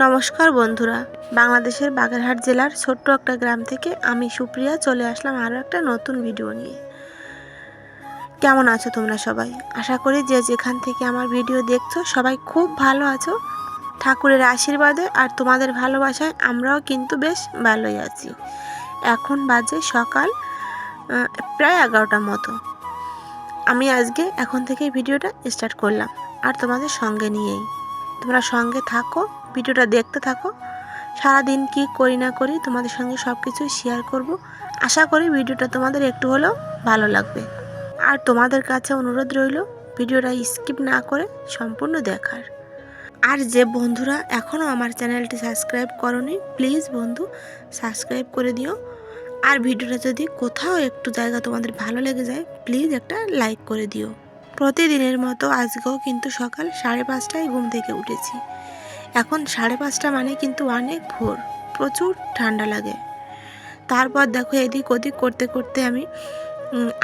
নমস্কার বন্ধুরা, বাংলাদেশের বাগেরহাট জেলার ছোট্ট একটা গ্রাম থেকে আমি সুপ্রিয়া চলে আসলাম আরও একটা নতুন ভিডিও নিয়ে। কেমন আছো তোমরা সবাই? আশা করি যে যেখান থেকে আমার ভিডিও দেখছো সবাই খুব ভালো আছো। ঠাকুরের আশীর্বাদে আর তোমাদের ভালোবাসায় আমরাও কিন্তু বেশ ভালোই আছি। এখন বাজে সকাল প্রায় 11টার মতো। আমি আজকে এখন থেকে ভিডিওটা স্টার্ট করলাম আর তোমাদের সঙ্গে নিয়েই। তোমরা সঙ্গে থাকো, ভিডিওটা দেখতে থাকো। সারাদিন কি করি না করি তোমাদের সঙ্গে সব কিছু শেয়ার করব। আশা করি ভিডিওটা তোমাদের একটু হলেও ভালো লাগবে। আর তোমাদের কাছে অনুরোধ রইল ভিডিওটা স্কিপ না করে সম্পূর্ণ দেখার। আর যে বন্ধুরা এখনও আমার চ্যানেলটি সাবস্ক্রাইব করোনি, প্লিজ বন্ধু সাবস্ক্রাইব করে দিও। আর ভিডিওটা যদি কোথাও একটু জায়গা তোমাদের ভালো লেগে যায়, প্লিজ একটা লাইক করে দিও। প্রতিদিনের মতো আজকেও কিন্তু সকাল 5:30টায় ঘুম থেকে উঠেছি। এখন 5:30 মানে কিন্তু অনেক ভোর, প্রচুর ঠান্ডা লাগে। তারপর দেখো এদিক ওদিক করতে করতে আমি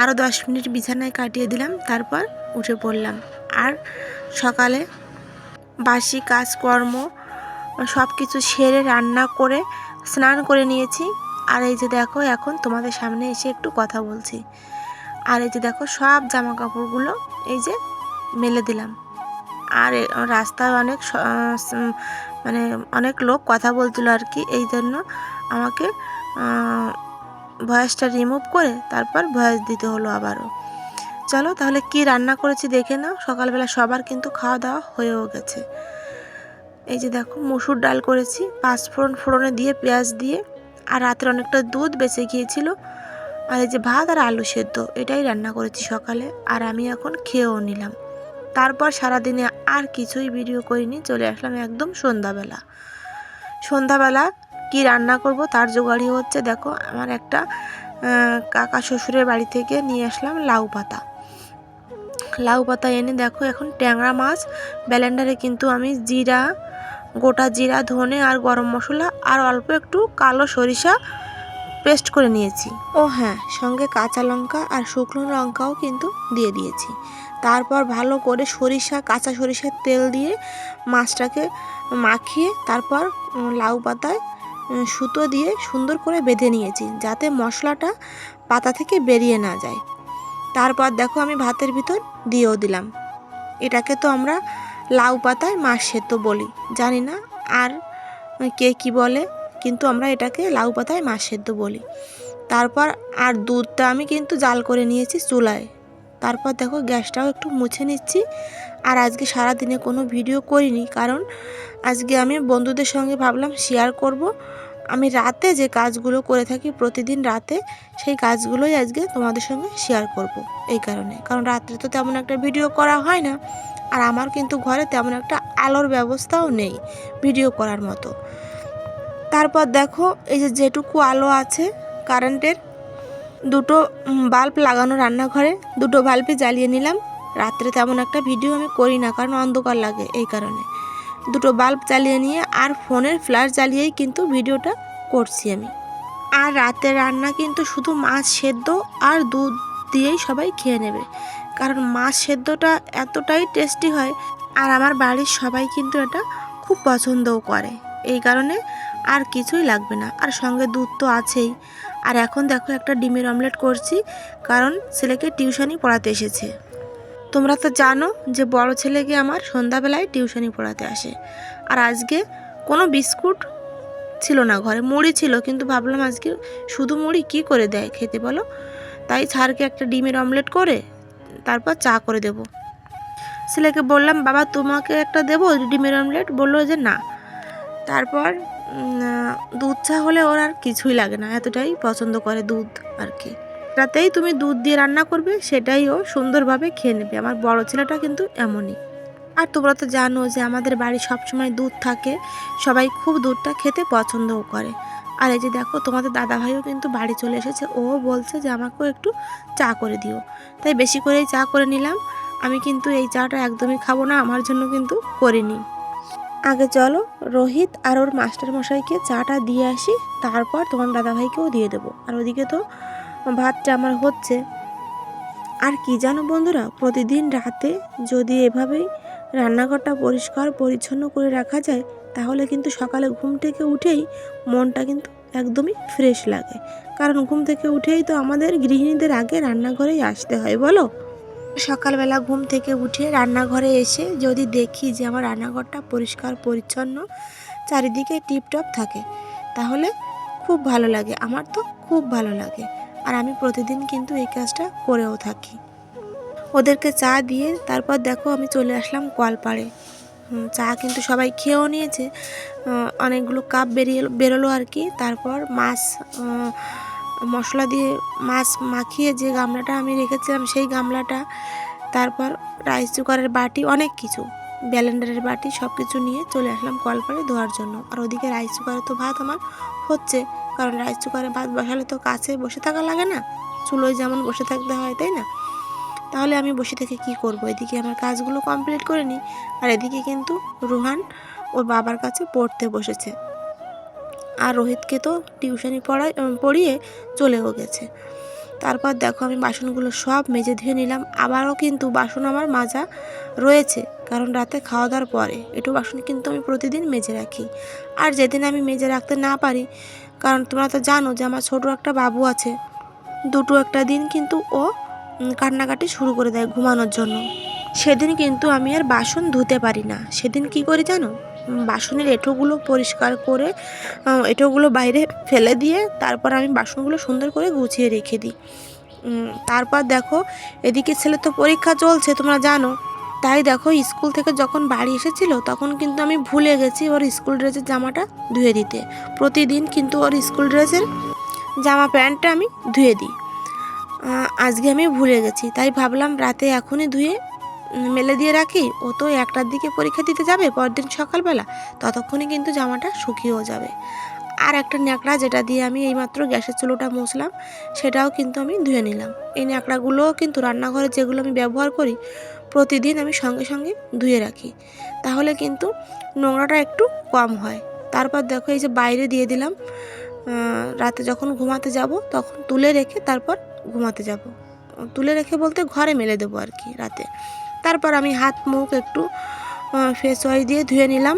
আরও 10 মিনিট বিছানায় কাটিয়ে দিলাম। তারপর উঠে পড়লাম আর সকালে বাসি কাজকর্ম সব কিছু সেরে রান্না করে স্নান করে নিয়েছি। আর এই যে দেখো এখন তোমাদের সামনে এসে একটু কথা বলছি। আর এই যে দেখো সব জামা কাপড়গুলো এই যে মেলে দিলাম। আর রাস্তায় অনেক লোক কথা বলছিল আর কি, এই জন্য আমাকে ভয়েসটা রিমুভ করে তারপর ভয়েস দিতে হলো আবারও। চলো তাহলে কি রান্না করেছি দেখে নাও। সকালবেলা সবার কিন্তু খাওয়া দাওয়া হয়েও গেছে। এই যে দেখো মসুর ডাল করেছি, 5 ফোড়নে দিয়ে পেঁয়াজ দিয়ে। আর রাতের অনেকটা দুধ বেঁচে গিয়েছিল। আর এই যে ভাত আর আলু সেদ্ধ, এটাই রান্না করেছি সকালে। আর আমি এখন খেয়েও নিলাম। তারপর সারাদিনে আর কিছুই ভিডিও করিনি, চলে আসলাম একদম সন্ধ্যাবেলা কি রান্না করব তার জোগাড়ই হচ্ছে। দেখো আমার একটা কাকা শ্বশুরের বাড়ি থেকে নিয়ে আসলাম লাউ পাতা এনে দেখো এখন ট্যাংরা মাছ ব্লেন্ডারে কিন্তু আমি গোটা জিরা ধনে আর গরম মশলা আর অল্প একটু কালো সরিষা পেস্ট করে নিয়েছি। ও হ্যাঁ, সঙ্গে কাঁচা লঙ্কা আর শুকনো লঙ্কাও কিন্তু দিয়ে দিয়েছি। তারপর ভালো করে কাঁচা সরিষার তেল দিয়ে মাছটাকে মাখিয়ে তারপর লাউ পাতায় সুতো দিয়ে সুন্দর করে বেঁধে নিয়েছি, যাতে মশলাটা পাতা থেকে বেরিয়ে না যায়। তারপর দেখো আমি ভাতের ভিতর দিয়েও দিলাম। এটাকে তো আমরা লাউ পাতায় মাছ সেদ্ধ বলি, জানি না আর কে কি বলে, কিন্তু আমরা এটাকে লাউ পাতায় মাছ সেদ্ধ বলি। তারপর আর দুধটা আমি কিন্তু জাল করে নিয়েছি চুলায়। তারপর দেখো গ্যাসটাও একটু মুছে নিচ্ছি। আর আজকে সারাদিনে কোনো ভিডিও করিনি, কারণ আজকে আমি বন্ধুদের সঙ্গে ভাবলাম শেয়ার করব আমি রাতে যে কাজগুলো করে থাকি প্রতিদিন রাতে, সেই কাজগুলোই আজকে তোমাদের সঙ্গে শেয়ার করব। এই কারণ রাত্রে তো তেমন একটা ভিডিও করা হয় না। আর আমার কিন্তু ঘরে তেমন একটা আলোর ব্যবস্থাও নেই ভিডিও করার মতো। তারপর দেখো এই যেটুকু আলো আছে কারেন্টের, দুটো বাল্ব লাগানো রান্নাঘরে, দুটো বাল্বই জ্বালিয়ে নিলাম। রাত্রে তেমন একটা ভিডিও আমি করি না, কারণ অন্ধকার লাগে, এই কারণে দুটো বাল্ব জ্বালিয়ে নিয়ে আর ফোনের ফ্ল্যাশ জ্বালিয়েই কিন্তু ভিডিওটা করছি আমি। আর রাতের রান্না কিন্তু শুধু মাছ সেদ্ধ আর দুধ দিয়েই সবাই খেয়ে নেবে, কারণ মাছ সেদ্ধটা এতটাই টেস্টি হয়। আর আমার বাড়ির সবাই কিন্তু এটা খুব পছন্দও করে, এই কারণে আর কিছুই লাগবে না। আর সঙ্গে দুধ তো আছেই। আর এখন দেখো একটা ডিমের অমলেট করছি, কারণ ছেলেকে টিউশনি পড়াতে এসেছে। তোমরা তো জানো যে বড় ছেলেকে আমার সন্ধ্যাবেলায় টিউশনি পড়াতে আসে। আর আজকে কোনো বিস্কুট ছিল না ঘরে, মুড়ি ছিল, কিন্তু ভাবলাম আজকে শুধু মুড়ি কি করে দেয় খেতে বলো, তাই স্যারকে একটা ডিমের অমলেট করে তারপর চা করে দেব। ছেলেকে বললাম বাবা তোমাকে একটা দেবো ডিমের অমলেট, বললো যে না। তারপর দুধ চা হলে ওর আর কিছুই লাগে না, এতটাই পছন্দ করে দুধ আর কি। রাতেই তুমি দুধ দিয়ে রান্না করবে, সেটাই ও সুন্দরভাবে খেয়ে নেবে। আমার বড় ছেলেটা কিন্তু এমনই। আর তোমরা তো জানো যে আমাদের বাড়ি সবসময় দুধ থাকে, সবাই খুব দুধটা খেতে পছন্দও করে। আর এই যে দেখো তোমাদের দাদাভাইও কিন্তু বাড়ি চলে এসেছে, ও বলছে যে আমাকেও একটু চা করে দিও, তাই বেশি করেই চা করে নিলাম। আমি কিন্তু এই চাটা একদমই খাবো না, আমার জন্য কিন্তু করিনি। আগে চলো রোহিত আর ওর মাস্টারমশাইকে চাটা দিয়ে আসি, তারপর তোমার দাদাভাইকেও দিয়ে দেবো। আর ওদিকে তো ভাতটা আমার হচ্ছে। আর কি জানো বন্ধুরা, প্রতিদিন রাতে যদি এভাবেই রান্নাঘরটা পরিষ্কার পরিচ্ছন্ন করে রাখা যায়, তাহলে কিন্তু সকালে ঘুম থেকে উঠেই মনটা কিন্তু একদমই ফ্রেশ লাগে। কারণ ঘুম থেকে উঠেই তো আমাদের গৃহিণীদের আগে রান্নাঘরেই আসতে হয়, বলো? সকালবেলা ঘুম থেকে উঠে রান্নাঘরে এসে যদি দেখি যে আমার রান্নাঘরটা পরিষ্কার পরিচ্ছন্ন, চারিদিকে টিপটপ থাকে, তাহলে খুব ভালো লাগে। আমার তো খুব ভালো লাগে, আর আমি প্রতিদিন কিন্তু এই কাজটা করেও থাকি। ওদেরকে চা দিয়ে তারপর দেখো আমি চলে আসলাম কলপাড়ে। চা কিন্তু সবাই খেয়েও নিয়েছে, অনেকগুলো কাপ বেরোলো আর কি। তারপর মাছ মশলা দিয়ে মাছ মাখিয়ে যে গামলাটা আমি রেখেছিলাম সেই গামলাটা, তারপর রাইস কুকারের বাটি, অনেক কিছু, ব্লেন্ডারের বাটি, সব কিছু নিয়ে চলে আসলাম কলপাড়ে ধোয়ার জন্য। আর ওদিকে রাইস কুকারে তো ভাত আমার হচ্ছে, কারণ রাইস কুকারে ভাত বসালে তো কাছে বসে থাকা লাগে না, চুলোয় যেমন বসে থাকতে হয়, তাই না? তাহলে আমি বসে থেকে কি করব? এদিকে আমার কাজগুলো কমপ্লিট করে নিই, আর এদিকে কিন্তু রোহান ওর বাবার কাছে পড়তে বসেছে, আর রোহিতকে তো টিউশনি পড়িয়ে চলেও গেছে। তারপর দেখো আমি বাসনগুলো সব মেজে ধুয়ে নিলাম। আবারও কিন্তু বাসন আমার মাজা রয়েছে, কারণ রাতে খাওয়া দাওয়ার পরে একটু বাসন কিন্তু আমি প্রতিদিন মেজে রাখি। আর যেদিন আমি মেজে রাখতে না পারি, কারণ তোমরা তো জানো যে আমার ছোট একটা বাবু আছে, দুটো একটা দিন কিন্তু ও কান্নাকাটি শুরু করে দেয় ঘুমানোর জন্য, সেদিন কিন্তু আমি আর বাসন ধুতে পারি না। সেদিন কি করি জানো? বাসনের এঁঠোগুলো পরিষ্কার করে এঁঠোগুলো বাইরে ফেলে দিয়ে তারপর আমি বাসনগুলো সুন্দর করে গুছিয়ে রেখে দিই। তারপর দেখো এদিকে ছেলে তো পরীক্ষা চলছে, তোমরা জানো, তাই দেখো স্কুল থেকে যখন বাড়ি এসেছিল তখন কিন্তু আমি ভুলে গেছি ওর স্কুল ড্রেসের জামাটা ধুয়ে দিতে। প্রতিদিন কিন্তু ওর স্কুল ড্রেসের জামা প্যান্টটা আমি ধুয়ে দিই, আজকে আমি ভুলে গেছি। তাই ভাবলাম রাতে এখনই ধুয়ে মেলে দিয়ে রাখি, ও তো 1টার দিকে পরীক্ষা দিতে যাবে পরদিন সকালবেলা, ততক্ষণে কিন্তু জামাটা শুকিয়েও যাবে। আর একটা ন্যাকড়া যেটা দিয়ে আমি এইমাত্র গ্যাসের চুলোটা মুছলাম, সেটাও কিন্তু আমি ধুয়ে নিলাম। এই ন্যাকড়াগুলোও কিন্তু রান্নাঘরে যেগুলো আমি ব্যবহার করি প্রতিদিন আমি সঙ্গে সঙ্গে ধুয়ে রাখি, তাহলে কিন্তু নোংরাটা একটু কম হয়। তারপর দেখো এই যে বাইরে দিয়ে দিলাম, রাতে যখন ঘুমাতে যাব তখন তুলে রেখে তারপর ঘুমাতে যাব, তুলে রেখে বলতে ঘরে মেলে দেবো আর কি রাতে। তারপর আমি হাত মুখ একটু ফেস ওয়াশ দিয়ে ধুয়ে নিলাম।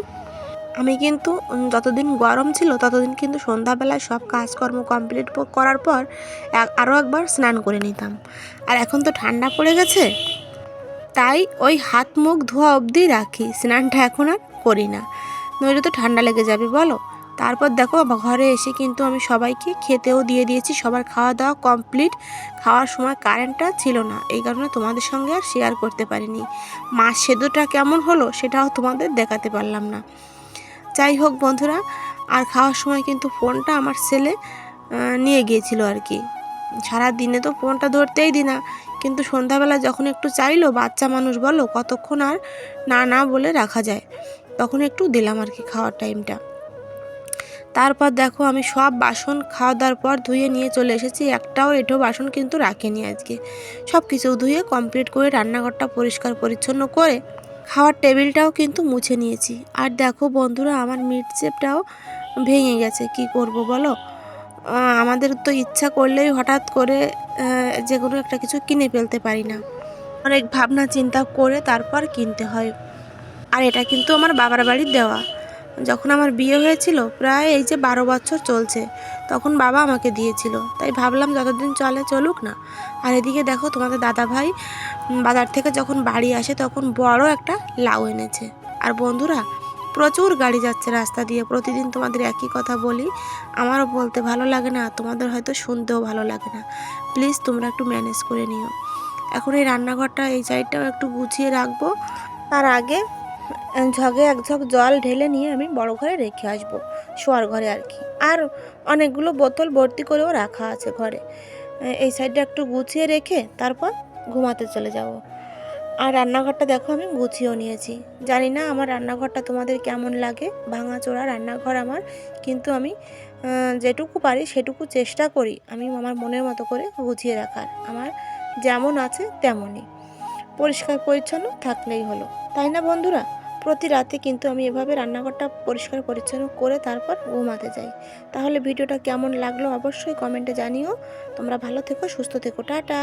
আমি কিন্তু যতদিন গরম ছিল ততদিন কিন্তু সন্ধ্যাবেলায় সব কাজকর্ম কমপ্লিট করার পর আরও একবার স্নান করে নিতাম। আর এখন তো ঠান্ডা পড়ে গেছে, তাই ওই হাত মুখ ধোয়া অবধি রাখি, স্নানটা এখন আর করি না, নইলে তো ঠান্ডা লেগে যাবে, বলো? তারপর দেখো ঘরে এসে কিন্তু আমি সবাইকে খেতেও দিয়ে দিয়েছি, সবার খাওয়া দাওয়া কমপ্লিট। খাওয়ার সময় কারেন্টটা ছিল না, এই কারণে তোমাদের সঙ্গে আর শেয়ার করতে পারিনি। মাছ সেদ্ধটা কেমন হলো সেটাও তোমাদের দেখাতে পারলাম না। যাই হোক বন্ধুরা, আর খাওয়ার সময় কিন্তু ফোনটা আমার ছেলে নিয়ে গিয়েছিল আর কি। সারা দিনে তো ফোনটা ধরতেই দিই না, কিন্তু সন্ধ্যাবেলা যখন একটু চাইলো, বাচ্চা মানুষ বলো, কতক্ষণ আর না না বলে রাখা যায়, তখন একটু দিলাম আর কি খাওয়ার টাইমটা। তারপর দেখো আমি সব বাসন খাওয়া দাওয়ার পর ধুয়ে নিয়ে চলে এসেছি, একটাও এঁঠো বাসন কিন্তু রাখিনি আজকে। সব কিছু ধুয়ে কমপ্লিট করে রান্নাঘরটা পরিষ্কার পরিচ্ছন্ন করে খাওয়ার টেবিলটাও কিন্তু মুছে নিয়েছি। আর দেখো বন্ধুরা, আমার মিট চেপটাও ভেঙে গেছে, কি করব বলো? আমাদের তো ইচ্ছা করলেই হঠাৎ করে যে কোনো একটা কিছু কিনে ফেলতে পারি না, অনেক ভাবনা চিন্তা করে তারপর কিনতে হয়। আর এটা কিন্তু আমার বাবার বাড়ির দেওয়া, যখন আমার বিয়ে হয়েছিল প্রায় এই যে 12 বছর চলছে, তখন বাবা আমাকে দিয়েছিল, তাই ভাবলাম যতদিন চলে চলুক না। আর এদিকে দেখো তোমাদের দাদা ভাই বাজার থেকে যখন বাড়ি আসে তখন বড় একটা লাউ এনেছে। আর বন্ধুরা, প্রচুর গাড়ি যাচ্ছে রাস্তা দিয়ে, প্রতিদিন তোমাদের একই কথা বলি, আমারও বলতে ভালো লাগে না, তোমাদের হয়তো শুনতেও ভালো লাগে না, প্লিজ তোমরা একটু ম্যানেজ করে নিও। এখন এই রান্নাঘরটা এই সাইডটাও একটু গুছিয়ে রাখবো, তার আগে ঝগে এক ঝগ জল ঢেলে নিয়ে আমি বড় ঘরে রেখে আসবো, শোয়ার ঘরে আর কি। আর অনেকগুলো বোতল ভর্তি করেও রাখা আছে ঘরে, এই সাইডটা একটু গুছিয়ে রেখে তারপর ঘুমাতে চলে যাব। আর রান্নাঘরটা দেখো আমি গুছিয়েও নিয়েছি। জানি না আমার রান্নাঘরটা তোমাদের কেমন লাগে, ভাঙাচোরা রান্নাঘর আমার, কিন্তু আমি যেটুকু পারি সেটুকু চেষ্টা করি আমি আমার মনের মতো করে গুছিয়ে রাখার, আমার যেমন আছে তেমনই, পরিষ্কার পরিচ্ছন্ন থাকলেই হলো, তাই না বন্ধুরা? প্রতি রাতে কিন্তু আমি এভাবে রান্নাঘরটা পরিষ্কার পরিচ্ছন্ন করে তারপর ঘুমাতে যাই। তাহলে ভিডিওটা কেমন লাগলো অবশ্যই কমেন্টে জানিও। তোমরা ভালো থেকো, সুস্থ থেকো, টাটা।